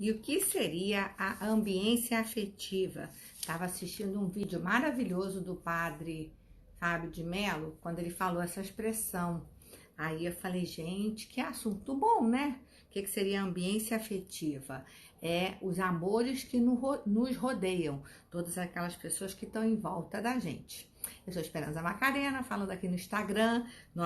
E o que seria a ambiência afetiva? Estava assistindo um vídeo maravilhoso do padre Fábio de Mello, quando ele falou essa expressão. Aí eu falei, gente, que assunto bom, né? O que seria a ambiência afetiva? É os amores que nos rodeiam, todas aquelas pessoas que estão em volta da gente. Eu sou Esperança Macarena, falando aqui no Instagram, no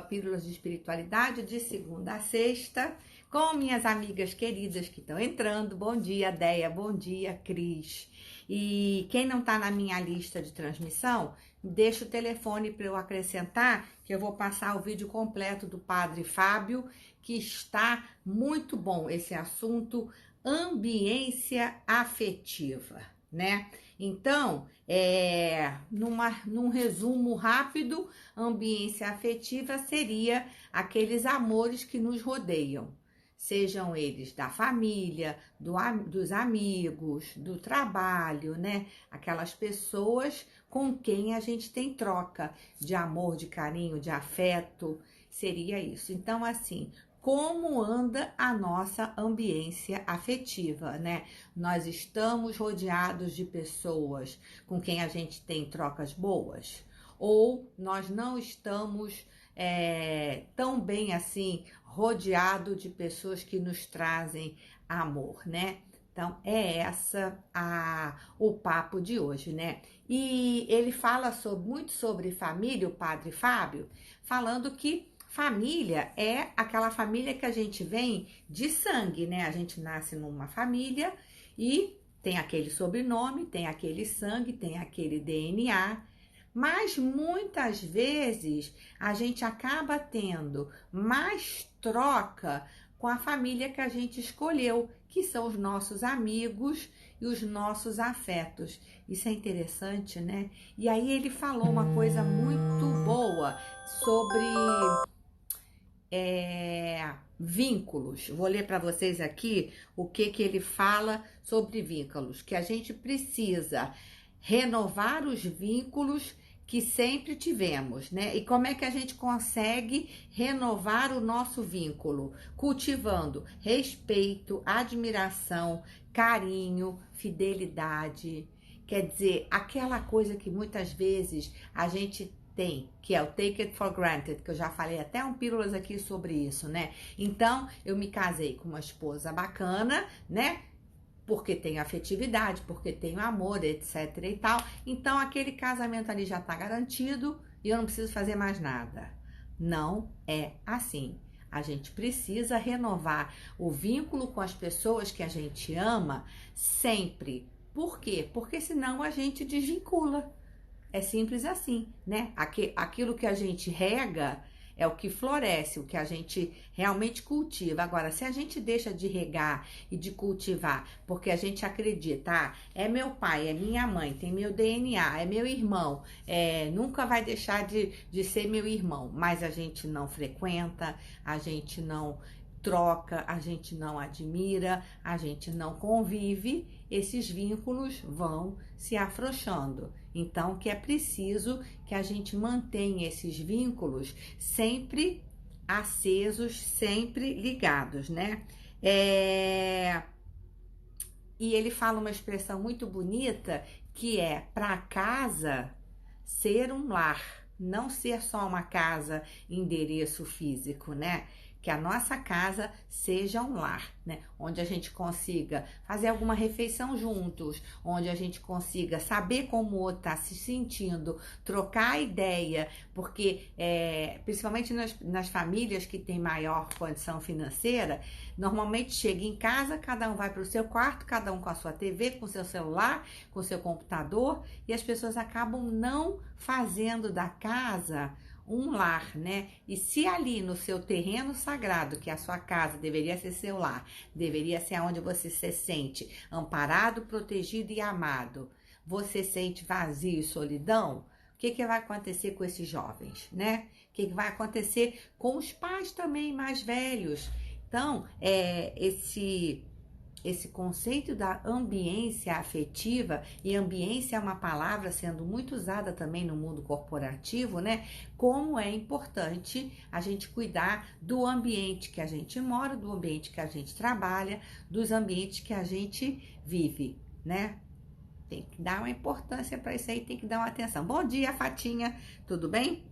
@Pílulas de Espiritualidade, de segunda a sexta, com minhas amigas queridas que estão entrando. Bom dia, Deia, bom dia, Cris. E quem não está na minha lista de transmissão, deixa o telefone para eu acrescentar, que eu vou passar o vídeo completo do Padre Fábio, que está muito bom esse assunto, ambiência afetiva, né? Então, num resumo rápido, ambiência afetiva seria aqueles amores que nos rodeiam, sejam eles da família, dos amigos, do trabalho, né? Aquelas pessoas com quem a gente tem troca de amor, de carinho, de afeto, seria isso. Então, assim, como anda a nossa ambiência afetiva, né? Nós estamos rodeados de pessoas com quem a gente tem trocas boas? Ou nós não estamos tão bem assim, rodeado de pessoas que nos trazem amor, né? Então, o papo de hoje, né? E ele fala muito sobre família, o Padre Fábio, falando que família é aquela família que a gente vem de sangue, né? A gente nasce numa família e tem aquele sobrenome, tem aquele sangue, tem aquele DNA, mas muitas vezes a gente acaba tendo mais troca com a família que a gente escolheu, que são os nossos amigos e os nossos afetos. Isso é interessante, né? E aí ele falou uma coisa muito boa sobre vínculos. Vou ler para vocês aqui o que ele fala sobre vínculos, que a gente precisa renovar os vínculos que sempre tivemos, né? E como é que a gente consegue renovar o nosso vínculo? Cultivando respeito, admiração, carinho, fidelidade. Quer dizer, aquela coisa que muitas vezes a gente tem, que é o take it for granted, que eu já falei até pílulas aqui sobre isso, né? Então, eu me casei com uma esposa bacana, né? Porque tenho afetividade, porque tenho amor, etc e tal. Então, aquele casamento ali já tá garantido e eu não preciso fazer mais nada. Não é assim. A gente precisa renovar o vínculo com as pessoas que a gente ama sempre. Por quê? Porque senão a gente desvincula. É simples assim, né? Aquilo que a gente rega é o que floresce, o que a gente realmente cultiva. Agora, se a gente deixa de regar e de cultivar, porque a gente acredita, é meu pai, é minha mãe, tem meu DNA, é meu irmão, nunca vai deixar de ser meu irmão, mas a gente não frequenta, a gente não troca, a gente não admira, a gente não convive, esses vínculos vão se afrouxando. Então, que é preciso que a gente mantenha esses vínculos sempre acesos, sempre ligados, né? E ele fala uma expressão muito bonita que é para casa ser um lar, não ser só uma casa, endereço físico, né? Que a nossa casa seja um lar, né? Onde a gente consiga fazer alguma refeição juntos, onde a gente consiga saber como o outro está se sentindo, trocar ideia, porque principalmente nas famílias que têm maior condição financeira, normalmente chega em casa, cada um vai para o seu quarto, cada um com a sua TV, com o seu celular, com o seu computador, e as pessoas acabam não fazendo da casa um lar, né? E se ali no seu terreno sagrado, que é a sua casa, deveria ser seu lar, deveria ser onde você se sente amparado, protegido e amado, você sente vazio e solidão, o que vai acontecer com esses jovens, né? O que vai acontecer com os pais também mais velhos? Então, esse conceito da ambiência afetiva, e ambiência é uma palavra sendo muito usada também no mundo corporativo, né? Como é importante a gente cuidar do ambiente que a gente mora, do ambiente que a gente trabalha, dos ambientes que a gente vive, né? Tem que dar uma importância para isso aí, tem que dar uma atenção. Bom dia, Fatinha, tudo bem?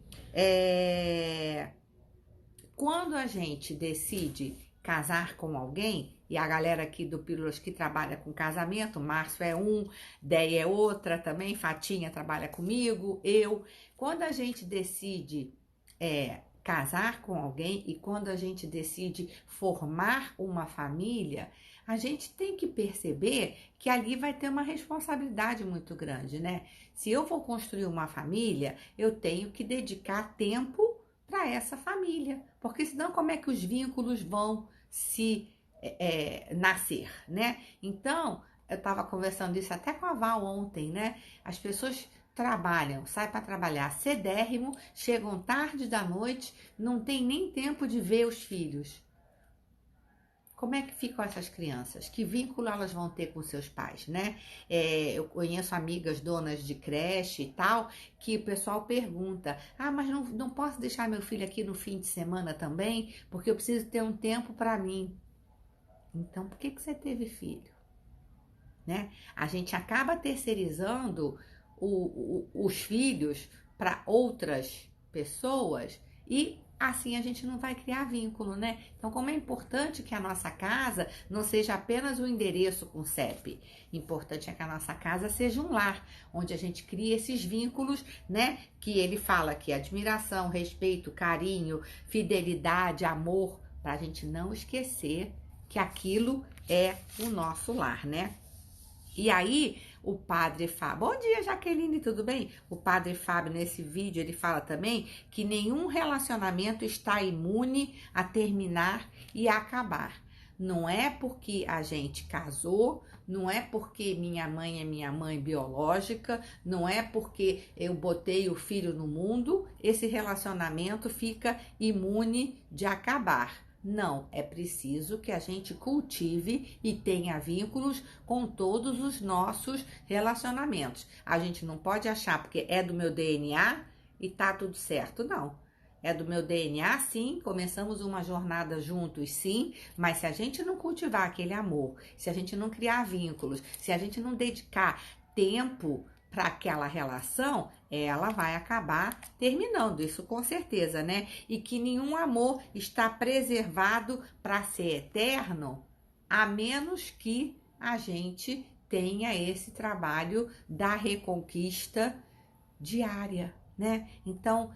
Quando a gente decide casar com alguém, e a galera aqui do Pílulas que trabalha com casamento, Márcio é um, Déia é outra também, Fatinha trabalha comigo, eu. Quando a gente decide casar com alguém e quando a gente decide formar uma família, a gente tem que perceber que ali vai ter uma responsabilidade muito grande, né? Se eu vou construir uma família, eu tenho que dedicar tempo para essa família, porque senão como é que os vínculos vão se nascer, né? Então, eu estava conversando isso até com a Val ontem, né? As pessoas trabalham, saem para trabalhar cedérrimo, chegam tarde da noite, não tem nem tempo de ver os filhos. Como é que ficam essas crianças? Que vínculo elas vão ter com seus pais, né? Eu conheço amigas donas de creche e tal, que o pessoal pergunta, mas não posso deixar meu filho aqui no fim de semana também, porque eu preciso ter um tempo para mim. Então, por que você teve filho? Né? A gente acaba terceirizando os filhos para outras pessoas e assim a gente não vai criar vínculo, né? Então, como é importante que a nossa casa não seja apenas um endereço com CEP, importante é que a nossa casa seja um lar, onde a gente cria esses vínculos, né? Que ele fala que admiração, respeito, carinho, fidelidade, amor, para a gente não esquecer que aquilo é o nosso lar, né? E aí, o padre Fábio, bom dia Jaqueline, tudo bem? O padre Fábio, nesse vídeo, ele fala também que nenhum relacionamento está imune a terminar e a acabar. Não é porque a gente casou, não é porque minha mãe é minha mãe biológica, não é porque eu botei o filho no mundo, esse relacionamento fica imune de acabar. Não, é preciso que a gente cultive e tenha vínculos com todos os nossos relacionamentos. A gente não pode achar porque é do meu DNA e tá tudo certo, não. É do meu DNA, sim, começamos uma jornada juntos, sim, mas se a gente não cultivar aquele amor, se a gente não criar vínculos, se a gente não dedicar tempo para aquela relação, ela vai acabar terminando, isso com certeza, né? E que nenhum amor está preservado para ser eterno, a menos que a gente tenha esse trabalho da reconquista diária, né? Então,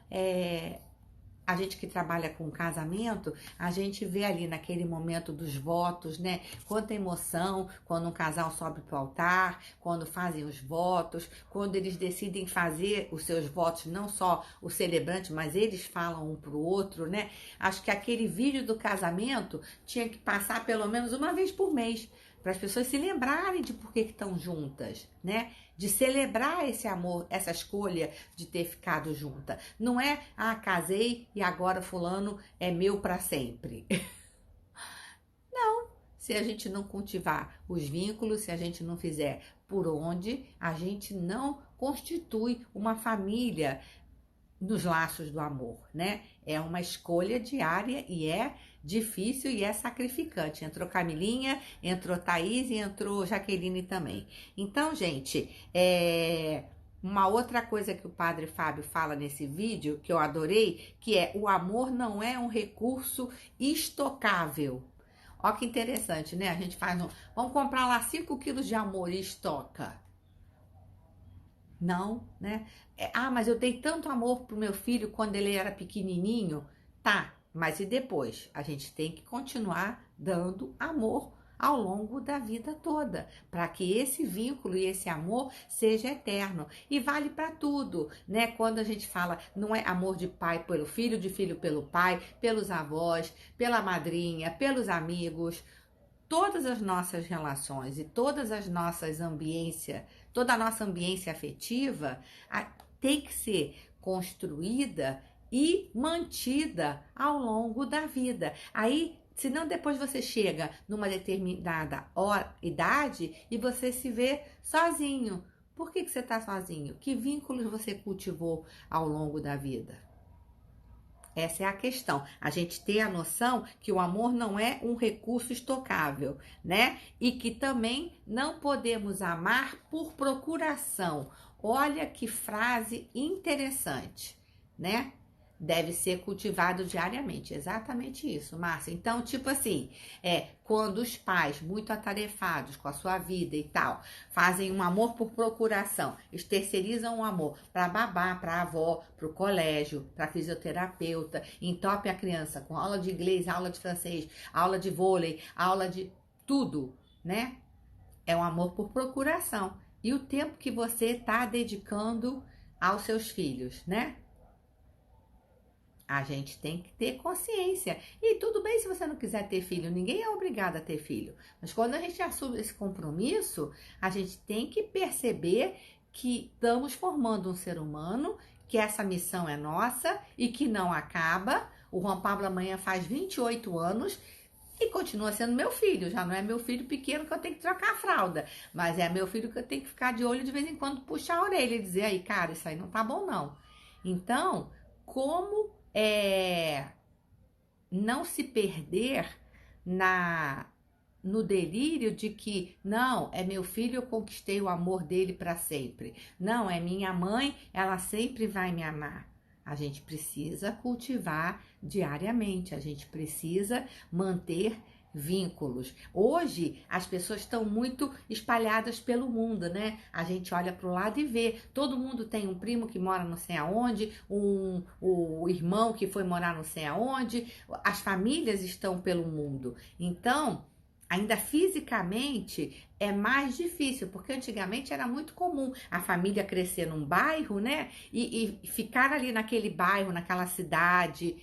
a gente que trabalha com casamento, a gente vê ali naquele momento dos votos, né? Quanta emoção quando um casal sobe para o altar, quando fazem os votos, quando eles decidem fazer os seus votos, não só o celebrante, mas eles falam um para o outro, né? Acho que aquele vídeo do casamento tinha que passar pelo menos uma vez por mês, para as pessoas se lembrarem de por que estão juntas, né? De celebrar esse amor, essa escolha de ter ficado junta. Não é, casei e agora fulano é meu para sempre. Não, se a gente não cultivar os vínculos, se a gente não fizer por onde, a gente não constitui uma família nos laços do amor, né? É uma escolha diária e é difícil e é sacrificante. Entrou Camilinha, entrou Thaís e entrou Jaqueline também. Então, gente, uma outra coisa que o padre Fábio fala nesse vídeo, que eu adorei, que é o amor não é um recurso estocável. Ó que interessante, né? A gente faz vamos comprar lá 5 quilos de amor e estoca. Não, né? Mas eu dei tanto amor pro meu filho quando ele era pequenininho. Tá, mas e depois? A gente tem que continuar dando amor ao longo da vida toda, para que esse vínculo e esse amor seja eterno. E vale para tudo, né? Quando a gente fala, não é amor de pai pelo filho, de filho pelo pai, pelos avós, pela madrinha, pelos amigos, todas as nossas relações e todas as nossas ambiências, toda a nossa ambiência afetiva tem que ser construída e mantida ao longo da vida. Aí Senão depois você chega numa determinada idade e você se vê sozinho. Por que você está sozinho? Que vínculos você cultivou ao longo da vida? Essa é a questão. A gente ter a noção que o amor não é um recurso estocável, né? E que também não podemos amar por procuração. Olha que frase interessante, né? Deve ser cultivado diariamente. Exatamente isso, Márcia. Então, tipo assim, quando os pais, muito atarefados com a sua vida e tal, fazem um amor por procuração, eles terceirizam o amor para babá, para avó, para o colégio, para fisioterapeuta, entope a criança com aula de inglês, aula de francês, aula de vôlei, aula de tudo, né? É um amor por procuração. E o tempo que você está dedicando aos seus filhos, né? A gente tem que ter consciência. E tudo bem se você não quiser ter filho, ninguém é obrigado a ter filho. Mas quando a gente assume esse compromisso, a gente tem que perceber que estamos formando um ser humano, que essa missão é nossa e que não acaba. O Juan Pablo amanhã faz 28 anos e continua sendo meu filho. Já não é meu filho pequeno que eu tenho que trocar a fralda, mas é meu filho que eu tenho que ficar de olho de vez em quando, puxar a orelha e dizer aí, cara, isso aí não tá bom não. Então, como não se perder no delírio de que não, é meu filho, eu conquistei o amor dele para sempre. Não, é minha mãe, ela sempre vai me amar. A gente precisa cultivar diariamente, a gente precisa manter vínculos. Hoje as pessoas estão muito espalhadas pelo mundo, né? A gente olha para o lado e vê, todo mundo tem um primo que mora não sei aonde, o irmão que foi morar não sei aonde, as famílias estão pelo mundo. Então, ainda fisicamente é mais difícil, porque antigamente era muito comum a família crescer num bairro, né? E ficar ali naquele bairro, naquela cidade.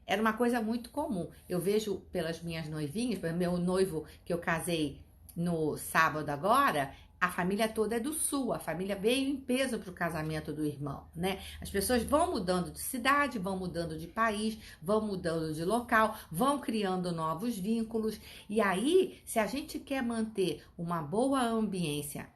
Era uma coisa muito comum. Eu vejo pelas minhas noivinhas, pelo meu noivo que eu casei no sábado agora, a família toda é do sul, a família veio em peso para o casamento do irmão, né? As pessoas vão mudando de cidade, vão mudando de país, vão mudando de local, vão criando novos vínculos. E aí, se a gente quer manter uma boa ambiência,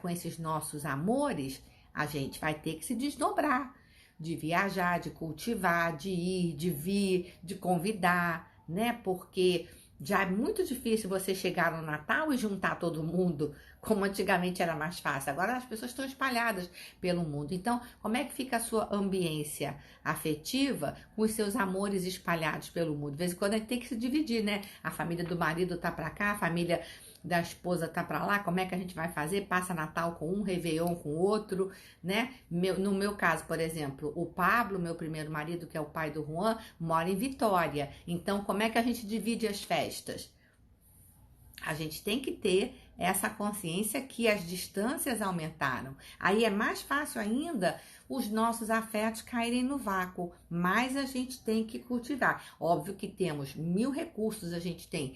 com esses nossos amores, a gente vai ter que se desdobrar, de viajar, de cultivar, de ir, de vir, de convidar, né? Porque já é muito difícil você chegar no Natal e juntar todo mundo, como antigamente era mais fácil. Agora as pessoas estão espalhadas pelo mundo. Então, como é que fica a sua ambiência afetiva com os seus amores espalhados pelo mundo? De vez em quando a gente tem que se dividir, né? A família do marido tá para cá, a família da esposa tá para lá, como é que a gente vai fazer? Passa Natal com um, Réveillon com outro, né? No meu caso, por exemplo, o Pablo, meu primeiro marido, que é o pai do Juan, mora em Vitória. Então, como é que a gente divide as festas? A gente tem que ter essa consciência que as distâncias aumentaram. Aí é mais fácil ainda os nossos afetos caírem no vácuo, mas a gente tem que cultivar. Óbvio que temos 1000 recursos, a gente tem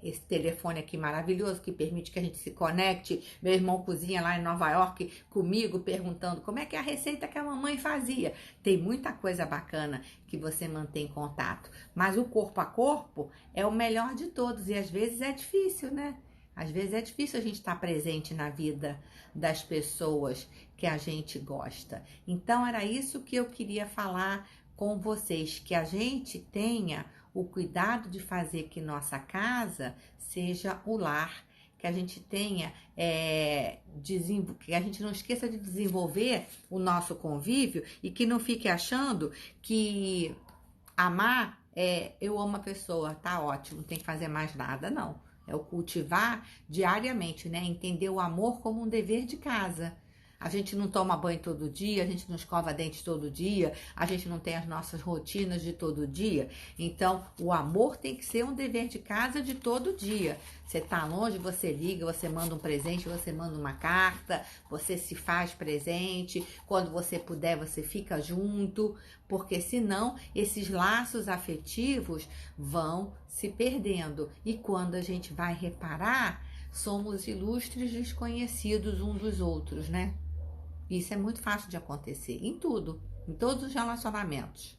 esse telefone aqui maravilhoso que permite que a gente se conecte. Meu irmão cozinha lá em Nova York comigo, perguntando como é que é a receita que a mamãe fazia. Tem muita coisa bacana que você mantém contato, mas o corpo a corpo é o melhor de todos e às vezes é difícil, né? Às vezes é difícil a gente estar presente na vida das pessoas que a gente gosta. Então, era isso que eu queria falar com vocês, que a gente tenha o cuidado de fazer que nossa casa seja o lar, que a gente tenha, que a gente não esqueça de desenvolver o nosso convívio e que não fique achando que amar eu amo a pessoa, tá ótimo, não tem que fazer mais nada, não. É o cultivar diariamente, né? Entender o amor como um dever de casa. A gente não toma banho todo dia, a gente não escova dente todo dia, a gente não tem as nossas rotinas de todo dia. Então, o amor tem que ser um dever de casa de todo dia. Você tá longe, você liga, você manda um presente, você manda uma carta, você se faz presente. Quando você puder, você fica junto, porque senão esses laços afetivos vão se perdendo. E quando a gente vai reparar, somos ilustres desconhecidos um dos outros, né? Isso é muito fácil de acontecer em tudo, em todos os relacionamentos.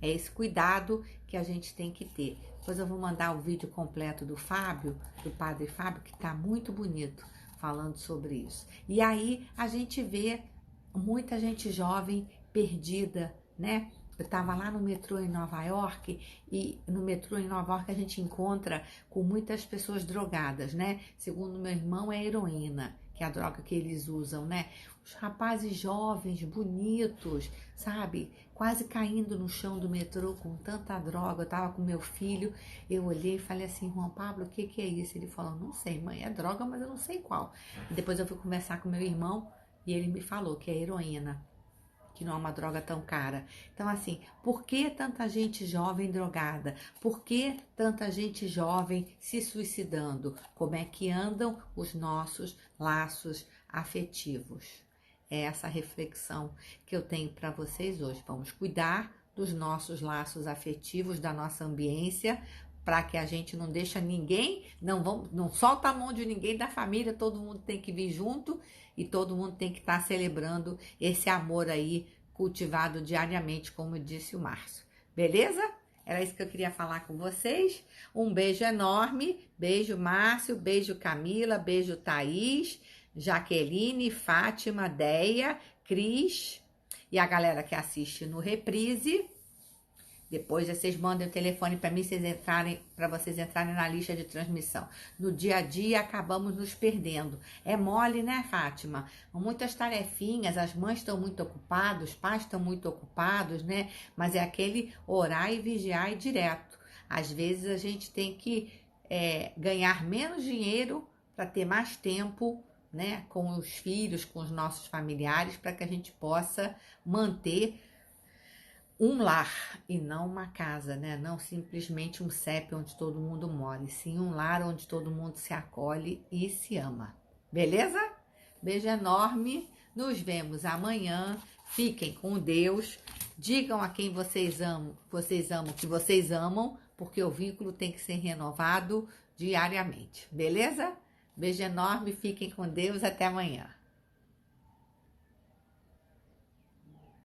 É esse cuidado que a gente tem que ter. Depois eu vou mandar o vídeo completo do Fábio, do Padre Fábio, que tá muito bonito, falando sobre isso. E aí a gente vê muita gente jovem perdida, né? Eu estava lá no metrô em Nova York e no metrô em Nova York a gente encontra com muitas pessoas drogadas, né? Segundo meu irmão, é heroína, que é a droga que eles usam, né? Os rapazes jovens, bonitos, sabe? Quase caindo no chão do metrô com tanta droga. Eu tava com meu filho, eu olhei e falei assim, Juan Pablo, o que que é isso? Ele falou, não sei, mãe, é droga, mas eu não sei qual. E depois eu fui conversar com meu irmão e ele me falou que é heroína, que não é uma droga tão cara. Então, assim, por que tanta gente jovem drogada? Por que tanta gente jovem se suicidando? Como é que andam os nossos laços afetivos? É essa reflexão que eu tenho para vocês hoje. Vamos cuidar dos nossos laços afetivos, da nossa ambiência, para que a gente não deixa ninguém, não solta a mão de ninguém da família, todo mundo tem que vir junto e todo mundo tem que estar celebrando esse amor aí cultivado diariamente, como disse o Márcio. Beleza? Era isso que eu queria falar com vocês. Um beijo enorme. Beijo, Márcio. Beijo, Camila. Beijo, Thaís, Jaqueline, Fátima, Deia, Cris e a galera que assiste no reprise. Depois vocês mandem o telefone para mim, para vocês entrarem na lista de transmissão. No dia a dia acabamos nos perdendo. É mole, né, Fátima? Muitas tarefinhas, as mães estão muito ocupadas, os pais estão muito ocupados, né? Mas é aquele orar e vigiar e direto. Às vezes a gente tem que ganhar menos dinheiro para ter mais tempo, né, com os filhos, com os nossos familiares, para que a gente possa manter um lar e não uma casa, né? Não simplesmente um CEP onde todo mundo mora, e sim um lar onde todo mundo se acolhe e se ama. Beleza? Beijo enorme. Nos vemos amanhã. Fiquem com Deus. Digam a quem vocês amam que vocês amam, porque o vínculo tem que ser renovado diariamente. Beleza? Beijo enorme. Fiquem com Deus. Até amanhã.